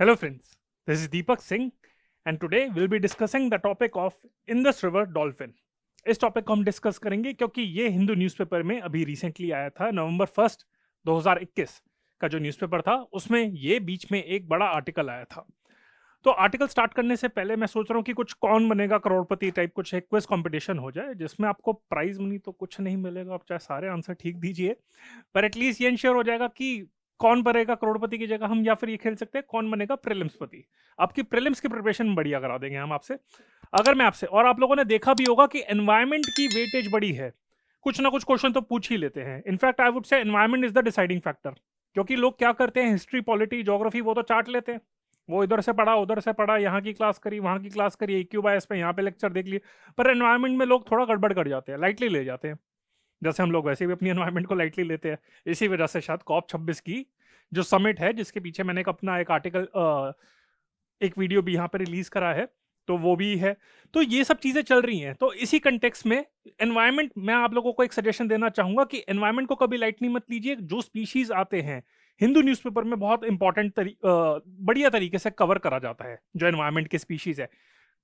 Hello friends, this is Deepak Singh and today we'll be discussing the topic of Indus River Dolphin. इस topic को हम discuss करेंगे क्योंकि ये Hindu newspaper में अभी रिसेंटली आया था। नवंबर 1 2021 का जो न्यूज़पेपर था उसमें ये बीच में एक बड़ा आर्टिकल आया था। तो आर्टिकल स्टार्ट करने से पहले मैं सोच रहा हूँ कि कुछ कौन बनेगा करोड़पति टाइप कुछ एक क्विज कंपटीशन हो जाए जिसमें आपको प्राइज मनी तो कुछ नहीं मिलेगा, आप चाहे सारे आंसर ठीक दीजिए, पर एटलीस्ट ये इंश्योर हो जाएगा कि कौन बनेगा करोड़पति की जगह हम, या फिर ये खेल सकते हैं कौन बनेगा प्रीलिम्सपति। आपकी प्रीलिम्स की प्रिपरेशन बढ़िया करा देंगे हम आपसे। अगर मैं आपसे, और आप लोगों ने देखा भी होगा कि एनवायरमेंट की वेटेज बड़ी है, कुछ ना कुछ क्वेश्चन तो पूछ ही लेते हैं। In fact I would say environment is the deciding factor, क्योंकि लोग क्या करते हैं, हिस्ट्री, पॉलिटी, ज्योग्राफी वो तो चाट लेते हैं, वो इधर से पढ़ा उधर से पढ़ा, यहाँ की क्लास करी वहाँ की क्लास करी, EQ बायस पे यहाँ पे लेक्चर देख लिए, पर एनवायरमेंट में लोग थोड़ा गड़बड़ कर जाते हैं, लाइटली ले जाते हैं। जैसे हम लोग वैसे भी अपनी एनवायरमेंट को लाइटली लेते हैं। इसी वजह से शायद COP 26 की जो समिट है, जिसके पीछे मैंने अपना एक आर्टिकल, एक वीडियो भी यहाँ पर रिलीज करा है, तो वो भी है। तो ये सब चीज़ें चल रही हैं। तो इसी कंटेक्स्ट में एनवायरमेंट, मैं आप लोगों को एक सजेशन देना चाहूँगा कि एनवायरमेंट को कभी लाइट नहीं मत लीजिए। जो स्पीशीज आते हैं हिंदू न्यूज़पेपर में बहुत इंपॉर्टेंट बढ़िया तरीके से कवर करा जाता है। जो एनवायरमेंट के स्पीशीज है,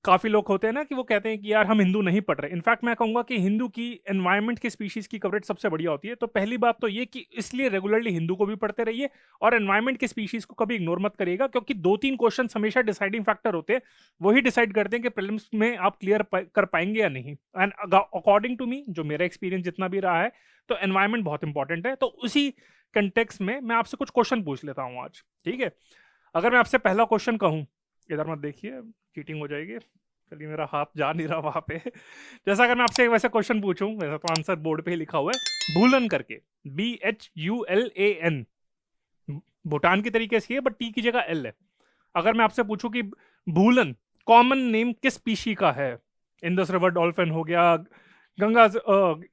काफ़ी लोग होते हैं ना कि वो कहते हैं कि यार हम हिंदू नहीं पढ़ रहे। इनफैक्ट मैं कहूँगा कि हिंदू की एनवायरमेंट की स्पीशीज की कवरेज सबसे बढ़िया होती है। तो पहली बात तो ये कि इसलिए रेगुलरली हिंदू को भी पढ़ते रहिए और एनवायरमेंट के स्पीशीज को कभी इग्नोर मत करिएगा, क्योंकि 2-3 क्वेश्चन हमेशा डिसाइडिंग फैक्टर होते हैं। वही डिसाइड करते हैं कि प्रीलिम्स में आप क्लियर कर पाएंगे या नहीं। एंड अकॉर्डिंग टू मी, जो मेरा एक्सपीरियंस जितना भी रहा है, तो एनवायरमेंट बहुत इंपॉर्टेंट है। तो उसी कंटेक्स्ट में मैं आपसे कुछ क्वेश्चन पूछ लेता हूँ आज, ठीक है। अगर मैं आपसे पहला क्वेश्चन कहूँ, इधर मत देखिए, चीटिंग हो जाएगी। चलिए, मेरा हाथ जा नहीं रहा वहां पे। जैसा अगर मैं आपसे वैसे क्वेश्चन पूछूं, वैसे तो आंसर बोर्ड पे ही लिखा हुआ है, भूलन करके, BHULAN, भूटान की तरीके से है बट टी की जगह L है। अगर मैं आपसे पूछूं कि भूलन कॉमन नेम किस स्पीशी का है, इंडस रिवर डॉल्फिन हो गया, गंगा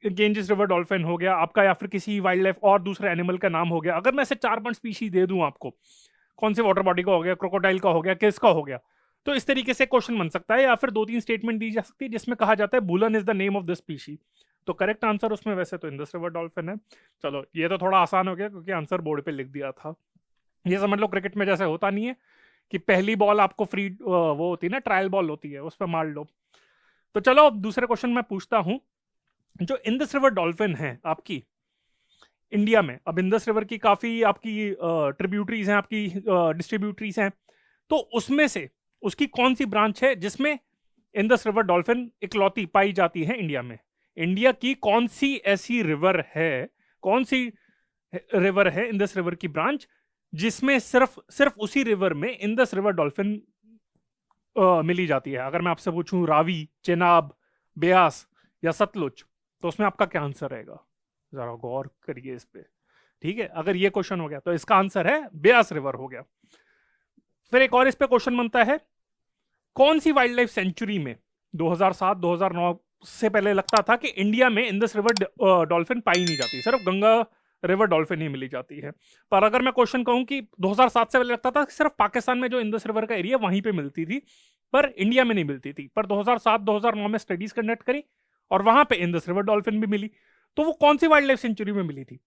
गेंजिस रिवर डॉल्फिन हो गया आपका, या फिर किसी वाइल्ड लाइफ और दूसरे एनिमल का नाम हो गया, अगर मैं ऐसे 4-5 स्पीशी दे दूं आपको, कौन से वाटर बॉडी का हो गया, क्रोकोडाइल का हो गया, किसका हो गया, तो इस तरीके से क्वेश्चन बन सकता है। या फिर 2-3 स्टेटमेंट दी जा सकती है जिसमें कहा जाता है bhulan is the name of the species. तो करेक्ट आंसर उसमें वैसे तो इंडस रिवर डॉल्फिन है। चलो, ये तो थोड़ा आसान हो गया क्योंकि आंसर बोर्ड पे लिख दिया था। ये समझ लो क्रिकेट में जैसे होता नहीं है कि पहली बॉल आपको फ्री वो होती है ना, ट्रायल बॉल होती है, उस पर मार लो। तो चलो अब दूसरे क्वेश्चन मैं पूछता हूँ। जो इंडस रिवर डॉल्फिन है आपकी इंडिया में, अब इंडस रिवर की काफी आपकी ट्रिब्यूटरीज हैं, आपकी डिस्ट्रीब्यूटरीज हैं, तो उसमें से उसकी कौन सी ब्रांच है जिसमें इंडस रिवर डॉल्फिन इकलौती पाई जाती है इंडिया में? इंडिया की कौन सी ऐसी रिवर है, कौन सी रिवर है इंडस रिवर की ब्रांच जिसमें सिर्फ सिर्फ उसी रिवर में इंडस रिवर डॉल्फिन मिली जाती है? अगर मैं आपसे पूछूं रावी, चेनाब, ब्यास या सतलुज, तो उसमें आपका क्या आंसर रहेगा? जरा गौर करिए इस पे, ठीक है। अगर ये क्वेश्चन हो गया तो इसका आंसर है ब्यास रिवर हो गया। फिर एक और इस पे क्वेश्चन बनता है, कौन सी वाइल्ड लाइफ सेंचुरी में 2007-2009 से पहले लगता था कि इंडिया में इंडस रिवर डॉल्फिन पाई नहीं जाती, सिर्फ गंगा रिवर डॉल्फिन ही मिली जाती है। पर अगर मैं क्वेश्चन कहूं कि 2007 से पहले लगता था कि सिर्फ पाकिस्तान में जो इंडस रिवर का एरिया वहीं पे मिलती थी, पर इंडिया में नहीं मिलती थी, पर 2007-2009 में स्टडीज कंडक्ट करी और वहां पे इंडस रिवर डॉल्फिन भी मिली, तो वो कौन सी वाइल्ड लाइफ सेंचुरी में मिली थी?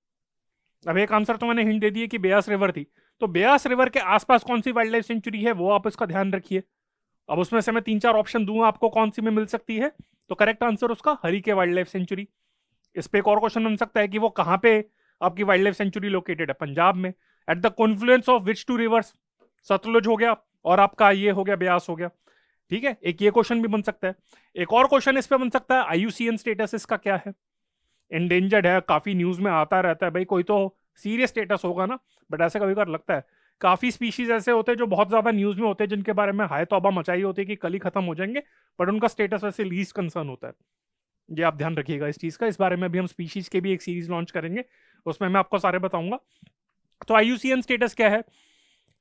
अब एक आंसर तो मैंने हिंट दे दिए कि ब्यास रिवर थी, तो ब्यास रिवर के आसपास कौन सी वाइल्ड लाइफ सेंचुरी है वो आप इसका ध्यान रखिए। अब उसमें से मैं 3-4 ऑप्शन दूंगा आपको कौन सी में मिल सकती है, तो करेक्ट आंसर उसका हरिके वाइल्ड लाइफ सेंचुरी। इस पे एक और क्वेश्चन बन सकता है कि वो कहां पे आपकी वाइल्ड लाइफ सेंचुरी लोकेटेड है? पंजाब में। At the confluence of which two rivers? Sutlej हो गया और आपका ये हो गया ब्यास हो गया, ठीक है। एक ये क्वेश्चन भी बन सकता है। एक और क्वेश्चन इस पे बन सकता है, IUCN स्टेटस इसका क्या है? एंडेंजर्ड है, काफी न्यूज में आता रहता है, भाई कोई तो सीरियस स्टेटस होगा ना, बट ऐसे कभी कभी लगता है काफी स्पीशीज ऐसे होते हैं जो बहुत ज्यादा न्यूज में होते हैं, जिनके बारे में हाय तौबा मचाई होती है कि कल ही खत्म हो जाएंगे, बट उनका स्टेटस वैसे लीस्ट कंसर्न होता है। ये आप ध्यान रखिएगा इस चीज का। इस बारे में भी हम स्पीशीज के भी एक सीरीज लॉन्च करेंगे, उसमें मैं आपको सारे बताऊंगा। तो IUCN स्टेटस क्या है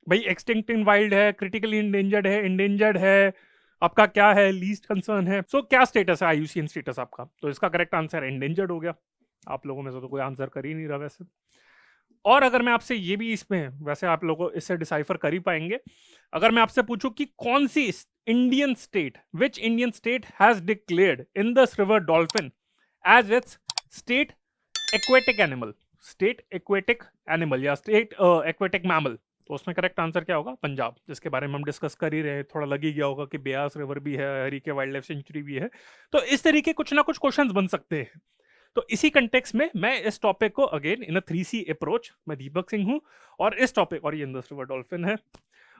भाई? एक्सटिंक्ट इन वाइल्ड है, क्रिटिकली इंडेंजर्ड है, आपका क्या है, लीस्ट कंसर्न है। सो क्या स्टेटस है IUCN स्टेटस आपका? तो इसका करेक्ट आंसर इंडेंजर्ड हो गया। आप लोगों में से तो कोई आंसर कर ही नहीं रहा वैसे। और अगर मैं आपसे ये भी, इसमें वैसे आप लोगों इससे डिसाइफर कर ही पाएंगे, अगर मैं आपसे पूछूं कि कौन सी Indian state, which Indian state has declared Indus river dolphin as its state aquatic animal, state aquatic animal या स्टेट एक्वेटिक मैमल, तो उसमें करेक्ट आंसर क्या होगा? पंजाब, जिसके बारे में हम डिस्कस कर ही रहे हैं। थोड़ा लग ही गया होगा कि ब्यास रिवर भी है, हरिके वाइल्ड लाइफ सेंचुरी भी है। तो इस तरीके कुछ ना कुछ क्वेश्चंस बन सकते हैं। तो इसी कंटेक्स्ट में मैं इस टॉपिक को again in a 3C approach, मैं दीपक सिंह हूं और इस टॉपिक, और ये इंडस रिवर डॉल्फिन है,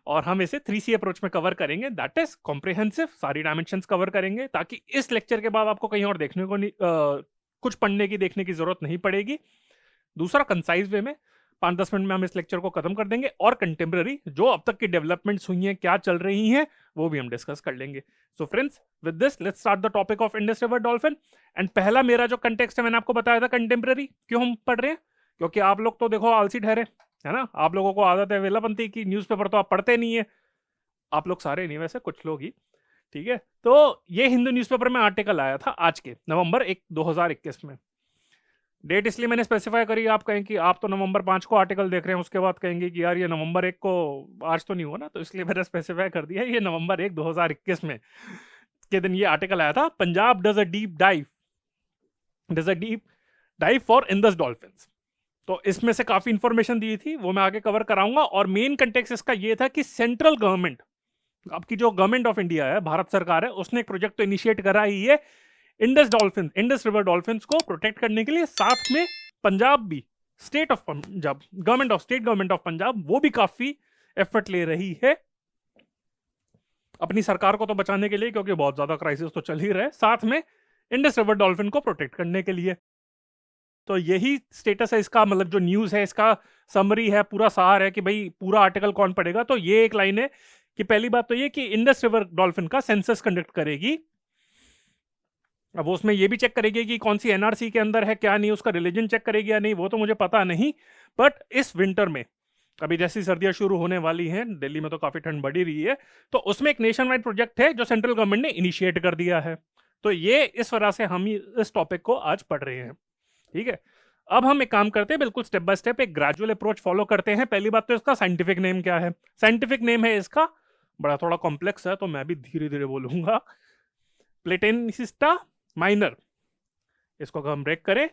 और हम इसे 3C अप्रोच में कवर करेंगे, दैट इज कॉम्प्रिहेंसिव, सारी डायमेंशंस कवर करेंगे, ताकि इस लेक्चर के बाद आपको कहीं और देखने को नहीं कुछ पढ़ने की देखने की जरूरत नहीं पड़ेगी। दूसरा, कंसाइज वे में 5-10 मिनट में हम इस लेक्चर को खत्म कर देंगे, और कंटेम्प्रेरी जो अब तक की डेवलपमेंट्स हुई हैं, क्या चल रही हैं, वो भी हम डिस्कस कर लेंगे। So friends, with this let's start the topic of Indus river dolphin. And पहला मेरा जो कंटेक्स्ट है, मैंने आपको बताया था कंटेम्प्रेरी क्यों हम पढ़ रहे हैं, क्योंकि आप लोग तो देखो आलसी ठहरे, है ना, आप लोगों को आदत है वेलापंथी की, न्यूज़पेपर तो आप पढ़ते नहीं है, आप लोग सारे नहीं, वैसे कुछ लोग ही, ठीक है। तो ये हिंदू न्यूज़पेपर में आर्टिकल आया था आज के नवंबर 1, 2021 में। डेट इसलिए मैंने स्पेसिफाई करी, आप कहें कि आप तो नवंबर 5 को आर्टिकल देख रहे हैं, उसके बाद कहेंगे कि यार ये नवंबर 1 को आज तो नहीं हुआ ना, तो इसलिए मैंने स्पेसिफाई कर दिया ये नवंबर 1, 2021 में के दिन ये आर्टिकल आया था। Punjab does a deep dive for Indus dolphins. तो इसमें से काफी इंफॉर्मेशन दी थी, वो मैं आगे कवर कराऊंगा। और मेन कंटेक्स्ट इसका ये था कि सेंट्रल गवर्नमेंट, आपकी जो गवर्नमेंट ऑफ इंडिया है, भारत सरकार है, उसने एक प्रोजेक्ट तो इनिशिएट करा ही है इंडस रिवर डॉल्फिन्स को प्रोटेक्ट करने के लिए। साथ में पंजाब भी, state of Punjab, government of Punjab, वो भी काफी एफर्ट ले रही है अपनी सरकार को तो बचाने के लिए, क्योंकि बहुत ज्यादा क्राइसिस तो चल ही रहा है, साथ में इंडस रिवर डॉल्फिन को प्रोटेक्ट करने के लिए। तो यही स्टेटस है इसका, मतलब जो न्यूज है इसका समरी है, पूरा सार है कि भाई पूरा आर्टिकल कौन पढ़ेगा। तो ये एक लाइन है कि पहली बात तो ये कि इंडस रिवर डॉल्फिन का सेंसस कंडक्ट करेगी। अब वो उसमें ये भी चेक करेगी कि कौन सी एनआरसी के अंदर है क्या नहीं, उसका रिलीजन चेक करेगी या नहीं, वो तो मुझे पता नहीं। बट इस विंटर में, अभी जैसी सर्दियां शुरू होने वाली हैं, दिल्ली में तो काफी ठंड बढ़ी रही है, तो उसमें एक नेशन वाइड प्रोजेक्ट है जो सेंट्रल गवर्नमेंट ने इनिशिएट कर दिया है। तो ये इस वजह से हम इस टॉपिक को आज पढ़ रहे हैं, ठीक है। अब हम एक काम करते हैं, बिल्कुल स्टेप बाय स्टेप एक ग्रेजुअल अप्रोच फॉलो करते हैं। पहली बात तो इसका साइंटिफिक नेम क्या है। साइंटिफिक नेम है इसका, बड़ा थोड़ा कॉम्प्लेक्स है तो मैं भी धीरे धीरे बोलूंगा, प्लेटेनिस्टा माइनर। इसको अगर हम ब्रेक करें,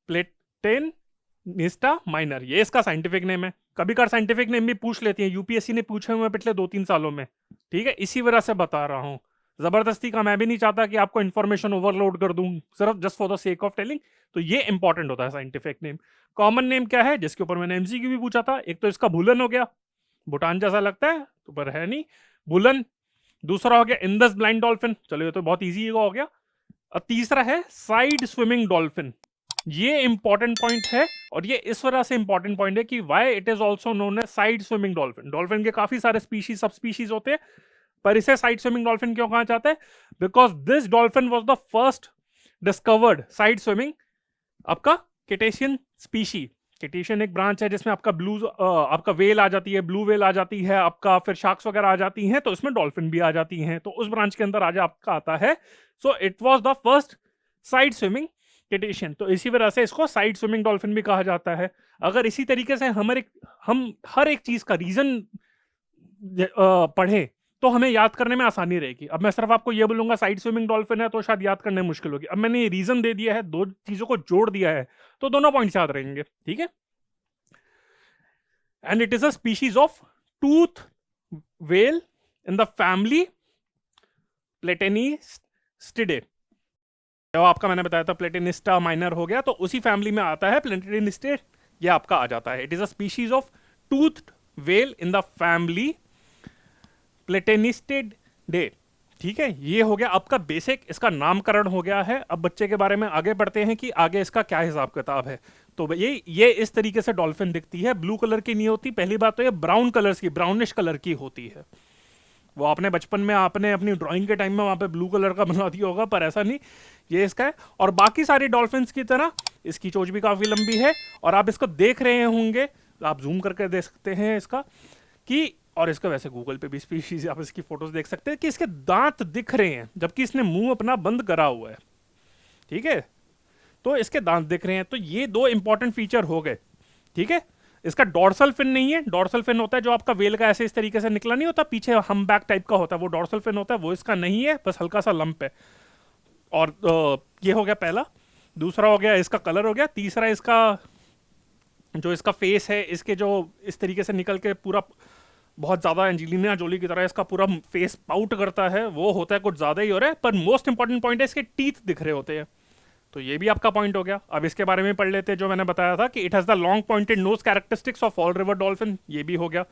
प्लेटेनिस्टा माइनर, ये इसका साइंटिफिक नेम है। कभी कभार साइंटिफिक नेम भी पूछ लेती है, यूपीएससी ने पूछे हुए पिछले 2-3 सालों में, ठीक है, इसी वजह से बता रहा हूं। जबरदस्ती का मैं भी नहीं चाहता कि आपको इंफॉर्मेशन ओवरलोड कर दूं सिर्फ just for the sake of telling. तो ये इंपॉर्टेंट होता है साइंटिफिक नेम। कॉमन नेम क्या है, जिसके ऊपर मैंने एमसीक्यू भी पूछा था, एक तो इसका भूलन हो गया, भूटान जैसा लगता है तो पर है नहीं, भूलन। दूसरा हो गया इंडस ब्लाइंड डॉल्फिन, चलो ये तो बहुत ईजी हो गया। और तीसरा है साइड स्विमिंग डॉल्फिन। ये इंपॉर्टेंट पॉइंट है, और ये इस वजह से इंपॉर्टेंट पॉइंट है कि why it is also known as side swimming dolphin. Dolphin के काफी सारे स्पीशीज, सब स्पीशीज होते हैं, पर इसे साइड स्विमिंग डॉल्फिन क्यों कहा जाता है? Because this dolphin was the first discovered side swimming आपका क्रेटेशियन स्पीशी। क्रेटेशियन एक ब्रांच है जिसमें आपका आपका वेल आ जाती है, ब्लू वेल आ जाती है, आपका फिर शार्क्स वगैरह आ जाती हैं, तो इसमें डॉल्फिन भी आ जाती हैं, तो उस ब्रांच के अंदर आज आपका आता है। So it was the first side swimming cetacean, तो इसी वजह से इसको साइड स्विमिंग डॉल्फिन भी कहा जाता है। अगर इसी तरीके से हम हर एक चीज का रीजन पढ़े तो हमें याद करने में आसानी रहेगी। अब मैं सिर्फ आपको ये बोलूंगा साइड स्विमिंग डॉल्फिन है तो शायद याद करने में मुश्किल होगी। अब मैंने ये रीजन दे दिया है, दो चीजों को जोड़ दिया है, तो दोनों पॉइंट्स याद रहेंगे, ठीक है। And it is a species of tooth whale in the family Platanistidae. जो आपका मैंने बताया था प्लेटेनिस्टा माइनर हो गया, तो उसी फैमिली में आता है प्लेटेनिस्टिड, ये आपका आ जाता है। It is a species of tooth whale in the family Platanistidae, ठीक है। ये हो गया आपका बेसिक, इसका नामकरण हो गया है। अब बच्चे के बारे में आगे बढ़ते हैं कि आगे इसका क्या हिसाब किताब है। तो ये इस तरीके से डॉल्फिन दिखती है, ब्लू कलर की नहीं होती। पहली बात तो ये ब्राउन कलर्स की, ब्राउनिश कलर की होती है। वो आपने बचपन में आपने अपनी ड्राइंग के टाइम में वहां पे ब्लू कलर का बना दिया होगा, पर ऐसा नहीं, ये इसका है। और बाकी सारी डॉल्फिन्स की तरह इसकी चोंच भी काफी लंबी है, और आप इसको देख रहे होंगे, आप जूम करके देख सकते हैं इसका कि, और इसका वैसे गूगल पे भी स्पीशीज आप इसकी फोटोज देख सकते हैं कि इसके दांत दिख रहे हैं, जबकि इसने मुंह अपना बंद करा हुआ है, ठीक है। तो इसके दांत दिख रहे हैं, तो ये दो इंपॉर्टेंट फीचर हो गए, ठीक है। इसका डॉर्सल फिन नहीं है। डॉर्सल फिन होता है जो आपका वेल का ऐसे इस तरीके से निकला नहीं होता, पीछे हम बैक टाइप का होता है, वो डॉर्सल फिन होता है, वो इसका नहीं है, बस हल्का सा लंप है। और ये हो गया पहला। दूसरा हो गया इसका कलर हो गया। तीसरा इसका जो इसका फेस है, इसके जो इस तरीके से निकल के पूरा बहुत ज़्यादा एंजेलिना जोली की तरह इसका पूरा फेस पाउट करता है, वो होता है कुछ ज़्यादा ही हो रहा है। पर मोस्ट इंपॉर्टेंट पॉइंट है इसके टीथ दिख रहे होते हैं, तो ये भी आपका पॉइंट हो गया। अब इसके बारे में पढ़ लेते हैं जो मैंने बताया था कि it has the long pointed nose characteristics of all river dolphin, ये भी हो गया।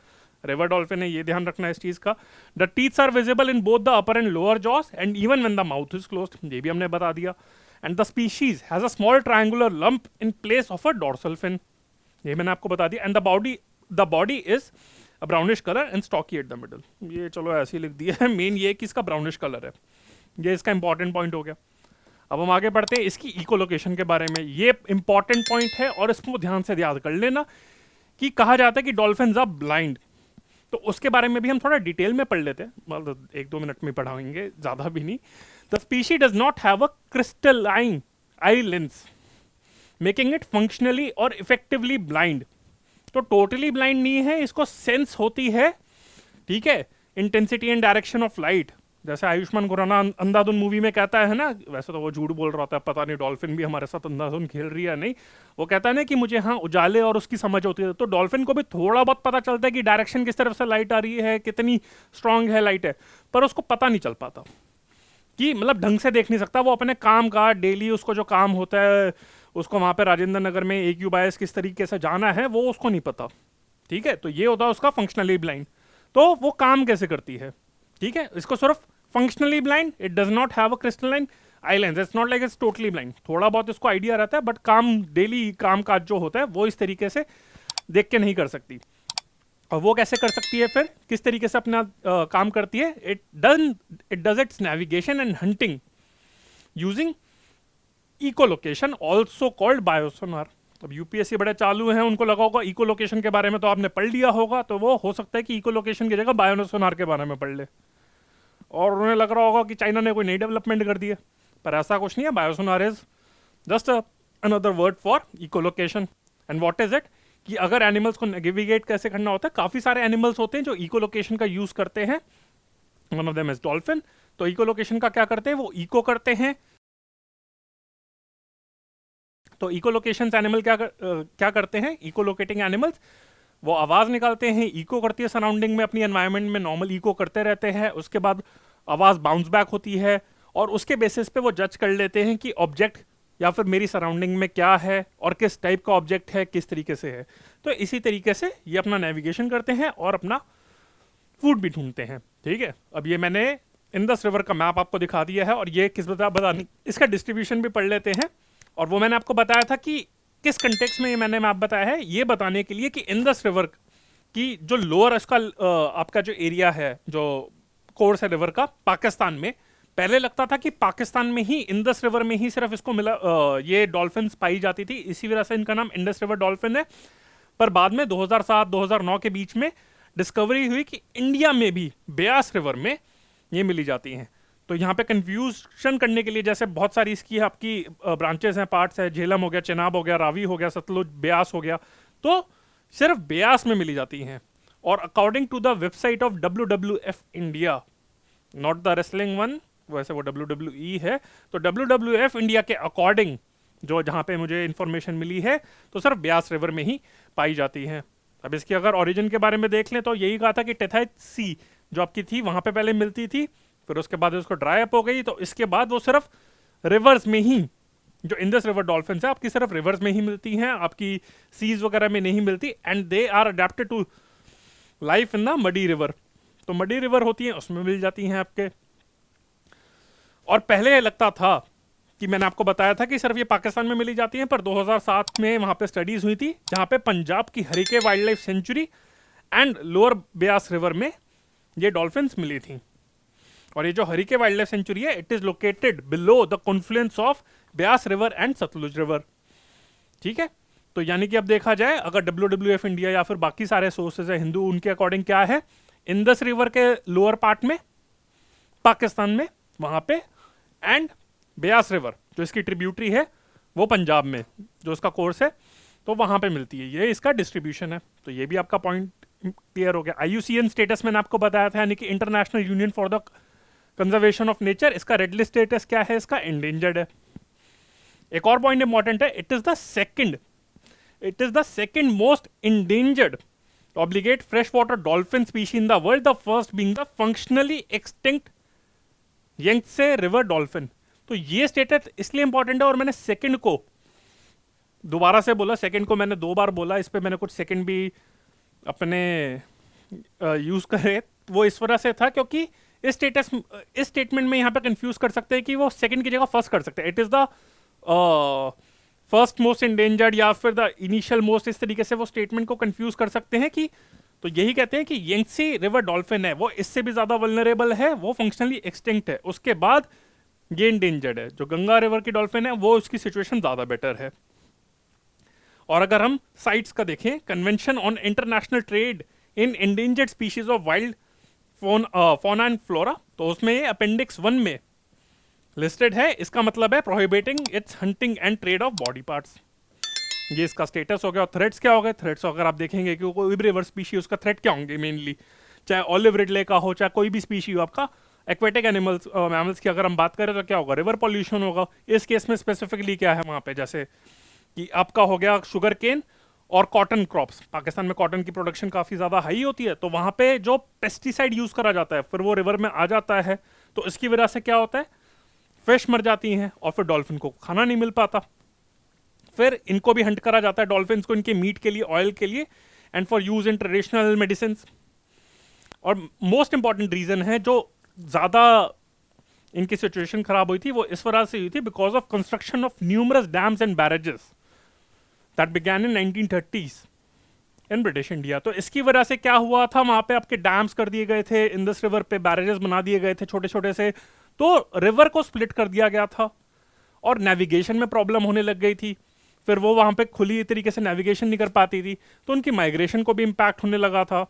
रिवर डॉल्फिन है, ये ध्यान रखना है इस चीज़ का। The teeths are visible in both the upper and lower jaws and even when the mouth is closed, ये भी हमने बता दिया। And the species has a small triangular lump in place of a dorsal fin, ये मैंने आपको बता दिया। And the body is a brownish colour and stocky at the middle, ये चलो ऐसे ही लिख दिया है, मेन ये कि इसका ब्राउनिश कलर है, ये इसका इंपॉर्टेंट पॉइंट हो गया। अब हम आगे बढ़ते हैं इसकी इकोलोकेशन के बारे में, ये इंपॉर्टेंट पॉइंट है और इसको ध्यान से याद कर लेना कि कहा जाता है कि डॉल्फिन्स आर ब्लाइंड, तो उसके बारे में भी हम थोड़ा डिटेल में पढ़ लेते हैं, मतलब 1-2 मिनट में पढ़ाएंगे, ज़्यादा भी नहीं। The species does not have a crystalline eye lens making it functionally और इफेक्टिवली ब्लाइंड, तो टोटली ब्लाइंड नहीं है, इसको सेंस होती है, ठीक है, intensity and direction of light, जैसे आयुष्मान खुराना अंधाधुन मूवी में कहता है ना, वैसे तो वो झूठ बोल रहा था, पता नहीं डॉल्फिन भी हमारे साथ अंधाधुन खेल रही है नहीं, वो कहता है ना कि मुझे हाँ उजाले और उसकी समझ होती है, तो डॉल्फिन को भी थोड़ा बहुत पता चलता है कि डायरेक्शन किस तरफ से लाइट आ रही है, कितनी स्ट्रांग है लाइट है, पर उसको पता नहीं चल पाता कि मतलब ढंग से देख नहीं सकता, वो अपने काम का डेली उसको जो काम होता है, उसको वहाँ पे राजेंद्र नगर में AQ बायस किस तरीके से जाना है वो उसको नहीं पता, ठीक है, तो ये होता है उसका फंक्शनली ब्लाइंड। तो वो काम कैसे करती है, ठीक है, इसको सिर्फ functionally blind, it does not have a crystalline eye lens, it's not like it's totally blind, थोड़ा बहुत इसको आइडिया रहता है, बट काम डेली काम काज जो होता है वो इस तरीके से देख के नहीं कर सकती। और वो कैसे कर सकती है फिर, किस तरीके से अपना काम करती है, it does its navigation and hunting using echolocation also called biosonar. अब यूपीएससी बड़े चालू हैं, उनको लगा होगा इकोलोकेशन के बारे में तो आपने पढ़ लिया होगा, तो वो हो सकता है कि इकोलोकेशन की जगह बायोसोनार के बारे में पढ़ ले, और उन्हें लग रहा होगा कि चाइना ने कोई नई डेवलपमेंट कर दी है, पर ऐसा कुछ नहीं है। Biosonar is just another word for echolocation. And what is it, कि अगर एनिमल्स को नेविगेट कैसे करना होता है, काफ़ी सारे एनिमल्स होते हैं जो इकोलोकेशन का यूज़ करते हैं, one of them is dolphin. तो इकोलोकेशन का क्या करते हैं, वो इको करते हैं, तो इकोलोकेशन एनिमल क्या करते हैं, इकोलोकेटिंग एनिमल्स वो आवाज़ निकालते हैं, इको करती है सराउंडिंग में, अपनी एनवायरनमेंट में नॉर्मल इको करते रहते हैं, उसके बाद आवाज़ बाउंस बैक होती है, और उसके बेसिस पे वो जज कर लेते हैं कि ऑब्जेक्ट या फिर मेरी सराउंडिंग में क्या है और किस टाइप का ऑब्जेक्ट है, किस तरीके से है। तो इसी तरीके से ये अपना नेविगेशन करते हैं और अपना फूड भी ढूंढते हैं, ठीक है। अब ये मैंने इंडस रिवर का मैप आपको दिखा दिया है, और ये किस बताने इसका डिस्ट्रीब्यूशन भी पढ़ लेते हैं। और वो मैंने आपको बताया था कि किस कंटेक्स्ट में ये मैंने मैप बताया है, ये बताने के लिए कि इंडस रिवर की जो लोअर इसका आपका जो एरिया है, जो कोर्स है रिवर का पाकिस्तान में, पहले लगता था कि पाकिस्तान में ही इंडस रिवर में ही सिर्फ इसको मिला ये डॉल्फिन्स पाई जाती थी, इसी वजह से इनका नाम इंडस रिवर डॉल्फिन है। पर बाद में 2007-2009 के बीच में डिस्कवरी हुई कि इंडिया में भी ब्यास रिवर में ये मिली जाती हैं। तो यहाँ पे कंफ्यूजन करने के लिए, जैसे बहुत सारी इसकी आपकी ब्रांचेस हैं, पार्ट्स है, झेलम हो गया, चेनाब हो गया, रावी हो गया, सतलुज, ब्यास हो गया, तो सिर्फ ब्यास में मिली जाती हैं। और according to the website of WWF India, not the wrestling one, वैसे वो WWE है, तो WWF इंडिया के अकॉर्डिंग जो जहाँ पे मुझे इन्फॉर्मेशन मिली है, तो सिर्फ ब्यास रिवर में ही पाई जाती हैं। अब इसकी अगर ओरिजिन के बारे में देख लें तो यही कहा था कि टेथाइट सी जो आपकी थी वहाँ पे पहले मिलती थी, फिर उसके बाद उसको ड्राई अप हो गई, तो इसके बाद वो सिर्फ रिवर्स में ही, जो इंडस रिवर डॉल्फिन है आपकी सिर्फ रिवर्स में ही मिलती हैं, आपकी सीज वगैरह में नहीं मिलती। And they are adapted to life in the muddy river, तो मडी रिवर होती है उसमें मिल जाती हैं आपके। और पहले लगता था कि मैंने आपको बताया था कि सिर्फ ये पाकिस्तान में मिली जाती हैं, पर 2007 में वहाँ पे स्टडीज हुई थी जहाँ पे पंजाब की Harike wildlife sanctuary and lower Beas river में ये डॉल्फिन्स मिली थी। और ये जो हरिके वाइल्ड लाइफ सेंचुरी है, it is located below the confluence of Beas river and Sutlej river, ठीक है। तो यानी कि अब देखा जाए, अगर WWF इंडिया या फिर बाकी सारे सोर्सेज है हिंदू, उनके अकॉर्डिंग क्या है, इंडस रिवर के लोअर पार्ट में पाकिस्तान में वहाँ पे, एंड ब्यास रिवर जो इसकी ट्रिब्यूटरी है वो पंजाब में जो इसका कोर्स है, तो वहाँ पे मिलती है। ये इसका डिस्ट्रीब्यूशन है, तो ये भी आपका पॉइंट क्लियर हो गया। IUCN स्टेटस मैंने आपको बताया था, यानी कि international union for the conservation of nature, इसका रेड लिस्ट स्टेटस क्या है, इसका एंडेंजर्ड है। एक और पॉइंट इंपॉर्टेंट है, it is the second It is the second most endangered obligate freshwater dolphin species in the world, the first being the functionally extinct Yangtze river dolphin. तो ये status इसलिए इंपॉर्टेंट है, और मैंने सेकंड को दोबारा से बोला, सेकंड को मैंने 2 बार बोला, इस पे मैंने कुछ सेकंड भी अपने यूज करे। वो इस वजह से था क्योंकि इस स्टेटमेंट में यहाँ पे कंफ्यूज कर सकते हैं कि वो सेकंड की जगह फर्स्ट कर सकते हैं। It is the first most endangered या फिर द इनिशियल मोस्ट, इस तरीके से वो स्टेटमेंट को कंफ्यूज कर सकते हैं कि, तो यही कहते हैं कि यंगसी रिवर डॉल्फिन है वो इससे भी ज्यादा वल्नरेबल है, वो फंक्शनली एक्सटिंक्ट है, उसके बाद ये इंडेंजर्ड है। जो गंगा रिवर की डॉल्फिन है वो उसकी सिचुएशन ज्यादा बेटर है। और अगर हम साइट्स का देखें, convention on international trade in endangered species of wild fauna and flora, तो उसमें ये अपेंडिक्स 1 में लिस्टेड है। इसका मतलब है prohibiting it's hunting and trade off body parts. ये इसका स्टेटस हो गया। और थ्रेट्स क्या हो गए? थ्रेट्स अगर आप देखेंगे कि कोई भी रिवर स्पीशी, उसका थ्रेट क्या होंगे मेनली, चाहे ऑलिव रिडले का हो, चाहे कोई भी स्पीशी हो आपका एक्वेटिक एनिमल्स मैमल्स की अगर हम बात करें तो क्या होगा? रिवर पॉल्यूशन होगा। इस केस में स्पेसिफिकली क्या है वहाँ पे, जैसे कि आपका हो गया शुगर केन और कॉटन क्रॉप्स। पाकिस्तान में कॉटन की प्रोडक्शन काफ़ी ज़्यादा हाई होती है, तो वहाँ पे जो पेस्टिसाइड यूज़ करा जाता है फिर वो रिवर में आ जाता है, तो इसकी वजह से क्या होता है, फिश मर जाती हैं और फिर डॉल्फिन को खाना नहीं मिल पाता। फिर इनको भी हंट करा जाता है, डॉल्फिन को, इनके मीट के लिए, ऑयल के लिए, and for use in traditional medicine. और मोस्ट इंपॉर्टेंट रीजन है जो ज़्यादा इनकी सिचुएशन खराब हुई थी, वो इस वजह से हुई थी because of construction of numerous dams and barrages that began in 1930s in British India. तो इसकी वजह से क्या हुआ था, वहां पे आपके डैम्स कर दिए गए थे, इंडस रिवर पे बैरेजेस बना दिए गए थे छोटे छोटे से, तो रिवर को स्प्लिट कर दिया गया था और नेविगेशन में प्रॉब्लम होने लग गई थी। फिर वो वहां पे खुली तरीके से नेविगेशन नहीं कर पाती थी, तो उनकी माइग्रेशन को भी इम्पैक्ट होने लगा था।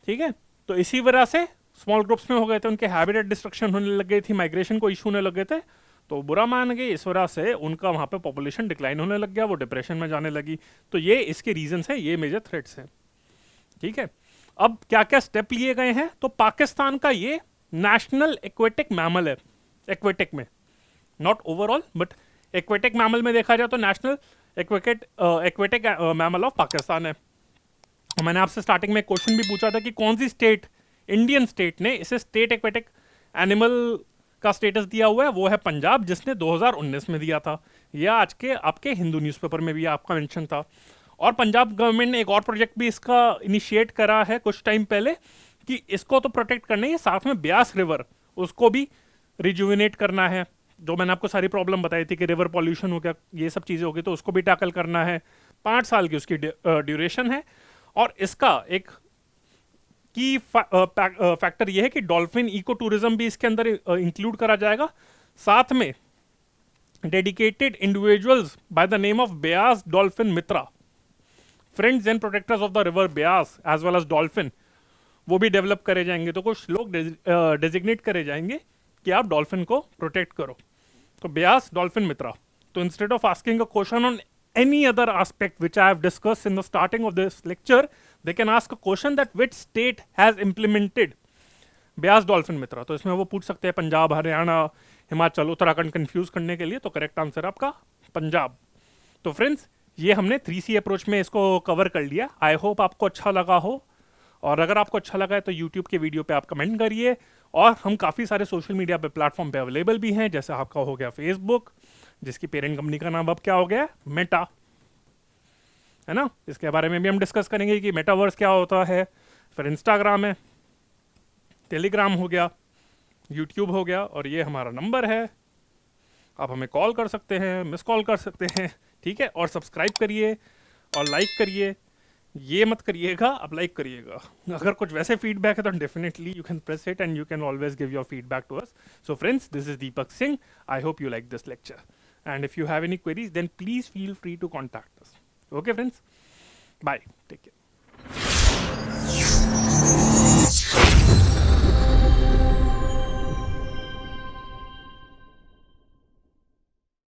ठीक है, तो इसी वजह से स्मॉल ग्रुप्स में हो गए थे, उनके हैबिटेट डिस्ट्रक्शन होने लग गई थी, माइग्रेशन को इशू होने लग गए थे, तो बुरा मान गए। इस वजह से उनका वहां पे पॉपुलेशन डिक्लाइन होने लग गया, वो डिप्रेशन में जाने लगी। तो ये इसके रीजंस हैं, ये मेजर थ्रेट्स हैं। ठीक है, अब क्या क्या स्टेप लिए गए हैं, तो पाकिस्तान का ये नेशनल एक्वेटिक मैमल है। एक्वेटिक में, not overall but aquatic mammal में देखा जाए तो national aquatic mammal of Pakistan है। मैंने आपसे स्टार्टिंग में एक क्वेश्चन भी पूछा था कि कौन सी स्टेट, इंडियन स्टेट ने इसे स्टेट एक्वेटिक एनिमल का स्टेटस दिया हुआ है, वो है पंजाब, जिसने 2019 में दिया था। यह आज के आपके हिंदू न्यूज़पेपर में भी आपका मेंशन था। और पंजाब गवर्नमेंट ने एक और प्रोजेक्ट भी इसका इनिशिएट करा है कुछ टाइम पहले, कि इसको तो प्रोटेक्ट करना है, साथ में ब्यास रिवर उसको भी रिजुविनेट करना है। जो मैंने आपको सारी प्रॉब्लम बताई थी कि रिवर पॉल्यूशन हो गया, ये सब चीज़ें हो गई, तो उसको भी टैकल करना है। 5 साल की उसकी ड्यूरेशन है। और इसका एक की फैक्टर ये है कि डॉल्फिन इको टूरिज्म भी इसके अंदर इंक्लूड करा जाएगा। साथ में dedicated individuals by the name of Beas dolphin Mitra, friends and protectors of the river Beas as well as dolphin, वो भी डेवलप करे जाएंगे। तो कुछ लोग डेजिग्नेट करे जाएंगे कि आप डॉल्फिन को प्रोटेक्ट करो, तो ब्यास डॉल्फिन मित्रा। तो instead of asking a question on any other aspect which I have discussed in the starting of this lecture, they can ask a question that which state has implemented Beas dolphin Mitra. तो इसमें वो पूछ सकते हैं Punjab, Haryana, Himachal, Uttarakhand, confuse करने के लिए। तो करेक्ट आंसर आपका पंजाब। तो फ्रेंड्स, ये हमने 3C अप्रोच में इसको कवर कर लिया। आई होप आपको अच्छा लगा हो, और अगर आपको अच्छा लगा है तो यूट्यूब के वीडियो पे आप कमेंट करिए। और हम काफ़ी सारे सोशल मीडिया पे प्लेटफॉर्म पे अवेलेबल भी हैं, जैसे आपका हो गया फेसबुक, जिसकी पेरेंट कंपनी का नाम अब क्या हो गया, मेटा, है ना। इसके बारे में भी हम डिस्कस करेंगे कि मेटावर्स क्या होता है। फिर इंस्टाग्राम है, टेलीग्राम हो गया, यूट्यूब हो गया, और ये हमारा नंबर है, आप हमें कॉल कर सकते हैं, मिस कॉल कर सकते हैं। ठीक है, और सब्सक्राइब करिए और लाइक करिए। ये मत करिएगा, आप लाइक करिएगा। अगर कुछ वैसे फीडबैक है तो definitely you can press it and you can always give your feedback to us. So friends, this is Deepak Singh. I hope you like this lecture, and if you have any queries then please feel free to contact us. Okay friends, bye, take care.